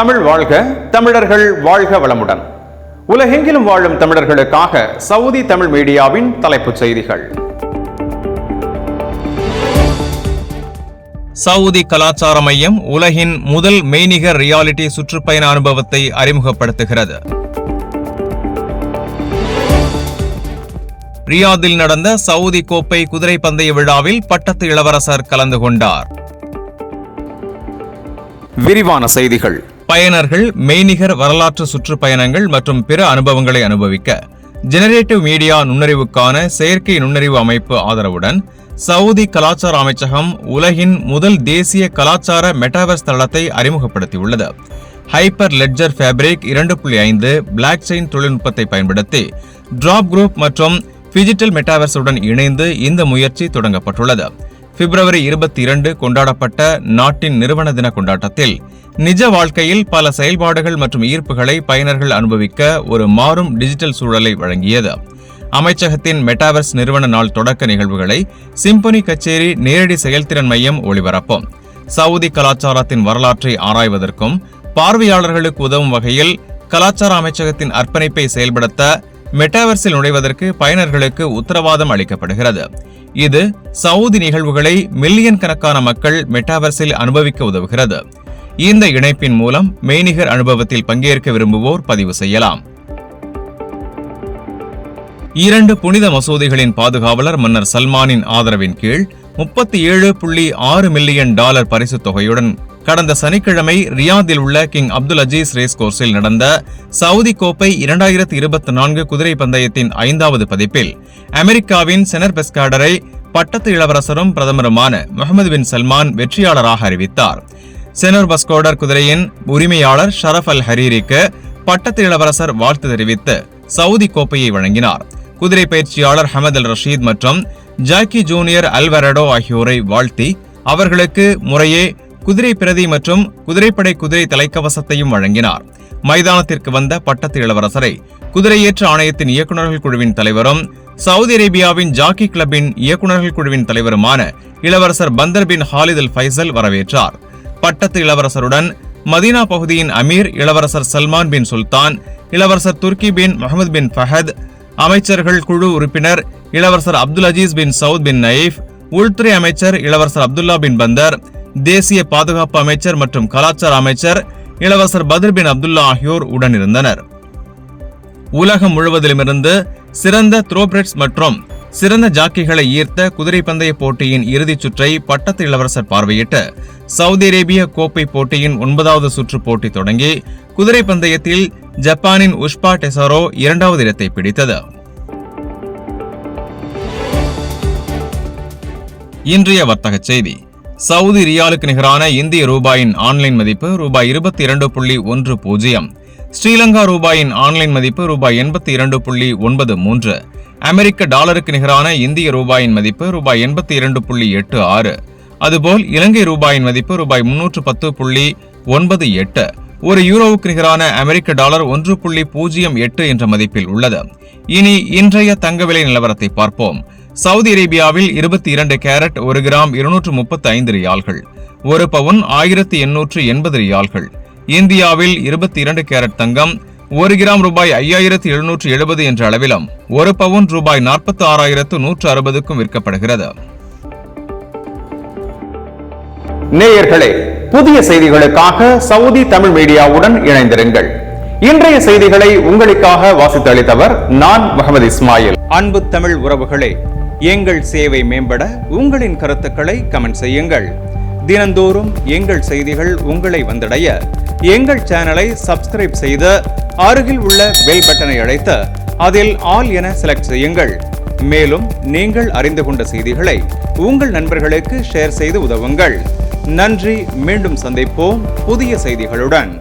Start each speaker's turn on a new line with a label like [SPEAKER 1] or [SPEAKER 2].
[SPEAKER 1] தமிழ் வாழ்க, தமிழர்கள் வாழ்க வளமுடன். உலகெங்கிலும் வாழும் தமிழர்களுக்காக சவுதி தமிழ் மீடியாவின் தலைப்புச் செய்திகள்.
[SPEAKER 2] சவுதி கலாச்சார மையம் உலகின் முதல் மெய்நிகர் ரியாலிட்டி சுற்றுப்பயண அனுபவத்தை அறிமுகப்படுத்துகிறது. ரியாதில் நடந்த சவுதி கோப்பை குதிரை பந்தய விழாவில் பட்டத்து இளவரசர் கலந்து கொண்டார்.
[SPEAKER 1] விரிவான செய்திகள்.
[SPEAKER 2] பயனர்கள் மெய்நிகர் வரலாற்று சுற்றுப்பயணங்கள் மற்றும் பிற அனுபவங்களை அனுபவிக்க ஜெனரேட்டிவ் மீடியா நுண்ணறிவுக்கான செயற்கை நுண்ணறிவு அமைப்பு ஆதரவுடன் சவுதி கலாச்சார அமைச்சகம் உலகின் முதல் தேசிய கலாச்சார மெட்டாவர்ஸ் தளத்தை அறிமுகப்படுத்தியுள்ளது. Hyper ledger fabric 2.5 block chain தொழில்நுட்பத்தை பயன்படுத்தி டிராப் குரூப் மற்றும் பிஜிட்டல் மெட்டாவர்ஸுடன் இணைந்து இந்த முயற்சி தொடங்கப்பட்டுள்ளது. பிப்ரவரி 22 கொண்டாடப்பட்ட நாட்டின் நிறுவன தின கொண்டாட்டத்தில் நிஜ வாழ்க்கையில் பல செயல்பாடுகள் மற்றும் ஈர்ப்புகளை பயனர்கள் அனுபவிக்க ஒரு மாறும் டிஜிட்டல் சூழலை வழங்கியது. அமைச்சகத்தின் மெட்டாவர்ஸ் நிறுவன நாள் தொடக்க நிகழ்வுகளை சிம்பனி கச்சேரி நேரடி செயல்திறன் மையம் ஒளிபரப்பும். சவுதி கலாச்சாரத்தின் வரலாற்றை ஆராய்வதற்கும் பார்வையாளர்களுக்கு உதவும் வகையில் கலாச்சார அமைச்சகத்தின் அர்ப்பணிப்பை செயல்படுத்த மெட்டாவர்ஸில் நுழைவதற்கு பயனர்களுக்கு உத்தரவாதம் அளிக்கப்படுகிறது. இது சவுதி நிகழ்வுகளை மில்லியன் கணக்கான மக்கள் மெட்டாவர்ஸில் அனுபவிக்க உதவுகிறது. இந்த இணைப்பின் மூலம் மெய்நிகர் அனுபவத்தில் பங்கேற்க விரும்புவோர் பதிவு செய்யலாம். 2 புனித மசூதிகளின் பாதுகாவலர் மன்னர் சல்மானின் ஆதரவின் கீழ் $37.6 மில்லியன் பரிசுத் தொகையுடன் கடந்த சனிக்கிழமை ரியாதில் உள்ள கிங் அப்துல் அஜீஸ் ரேஸ் கோர்ஸில் நடந்த சவுதி கோப்பை 2024 குதிரை பந்தயத்தின் 5வது பதிப்பில் அமெரிக்காவின் செனர் பெஸ்காடரை பட்டத்து இளவரசரும் பிரதமருமான முகமது பின் சல்மான் வெற்றியாளராக அறிவித்தார். செனர் பஸ்கோடர் குதிரையின் உரிமையாளர் ஷரஃப் அல் ஹரீரிக்கு பட்டத்து இளவரசர் வாழ்த்து தெரிவித்து சவுதி கோப்பையை வழங்கினார். குதிரை பயிற்சியாளர் ஹமத் அல் ரஷீத் மற்றும் ஜாக்கி ஜூனியர் அல்வரடோ ஆகியோரை வாழ்த்தி அவர்களுக்கு முறையே குதிரை பிரதி மற்றும் குதிரைப்படை குதிரை தலைக்கவசத்தையும் வழங்கினார். மைதானத்திற்கு வந்த பட்டத்து இளவரசரை குதிரையேற்ற ஆணையத்தின் இயக்குநர்கள் குழுவின் தலைவரும் சவுதி அரேபியாவின் ஜாக்கி கிளப்பின் இயக்குநர்கள் குழுவின் தலைவருமான இளவரசர் பந்தர் பின் ஹாலித் அல் ஃபைசல் வரவேற்றார். பட்டத்து இளவரசருடன் மதீனா பகுதியின் அமீர் இளவரசர் சல்மான் பின் சுல்தான், இளவரசர் துர்கி பின் முகமது பின் ஃபஹத், அமைச்சர்கள் குழு உறுப்பினர் இளவரசர் Abdul Aziz bin Saud bin Nayef, உள்துறை அமைச்சர் இளவரசர் அப்துல்லா பின் பந்தர், தேசிய பாதுகாப்பு அமைச்சர் மற்றும் கலாச்சார அமைச்சர் இளவரசர் பத்ர் பின் அப்துல்லா ஆகியோர் உடனிருந்தனர். உலகம் முழுவதிலுமிருந்து சிறந்த த்ரோபிரெட்ஸ் மற்றும் சிறந்த ஜாக்கிகளை ஈர்த்த குதிரை பந்தய போட்டியின் இறுதிச் சுற்றை பட்டத்து இளவரசர் பார்வையிட்டு சவுதி அரேபிய கோப்பை போட்டியின் 9வது சுற்று போட்டி தொடங்கி குதிரை பந்தயத்தில் ஜப்பானின் உஷ்பா டெசாரோ 2வது இடத்தை பிடித்தது. இன்றைய வர்த்தக செய்தி. சவுதி ரியாலுக்கு நிகரான இந்திய ரூபாயின் ஆன்லைன் மதிப்பு ரூபாய் 22.10, ஸ்ரீலங்கா ரூபாயின் ஆன்லைன் மதிப்பு ரூபாய் 82.93, அமெரிக்க டாலருக்கு நிகரான இந்திய ரூபாயின் மதிப்பு ரூபாய் 82.86, அதுபோல் இலங்கை ரூபாயின் மதிப்பு ரூபாய் 310.98, ஒரு யூரோவுக்கு நிகரான அமெரிக்க டாலர் 1.08 என்ற மதிப்பில் உள்ளது. இனி இன்றைய தங்க விலை நிலவரத்தை பார்ப்போம். சவுதி அரேபியாவில் 22 கேரட் 1 கிராம் 235 ரியால்கள், 1 பவுன் 1880 ரியால்கள். இந்தியாவில் 22 கேரட் தங்கம் 1 கிராம் ரூபாய் 5770 என்ற அளவிலும் 1 பவுன் ரூபாய் 46,160க்கும் விற்கப்படுகிறது.
[SPEAKER 1] நேயர்களே, புதிய செய்திகளுக்காக சவுதி தமிழ் மீடியாவுடன் இணைந்திருங்கள். இன்றைய செய்திகளை உங்களுக்காக வாசித்தளித்தவர் நான் முகமது இஸ்மாயில். அன்பு தமிழ் உறவுகளே, எங்கள் சேவை மேம்பட உங்களின் கருத்துக்களை கமெண்ட் செய்யுங்கள். தினந்தோறும் எங்கள் செய்திகள் உங்களை வந்தடைய எங்கள் சேனலை சப்ஸ்கிரைப் செய்து அருகில் உள்ள பெல் பட்டனை அழைத்து அதில் ஆல் என செலக்ட் செய்யுங்கள். மேலும் நீங்கள் அறிந்து கொண்ட செய்திகளை உங்கள் நண்பர்களுக்கு ஷேர் செய்து உதவுங்கள். நன்றி. மீண்டும் சந்திப்போம் புதிய செய்திகளுடன்.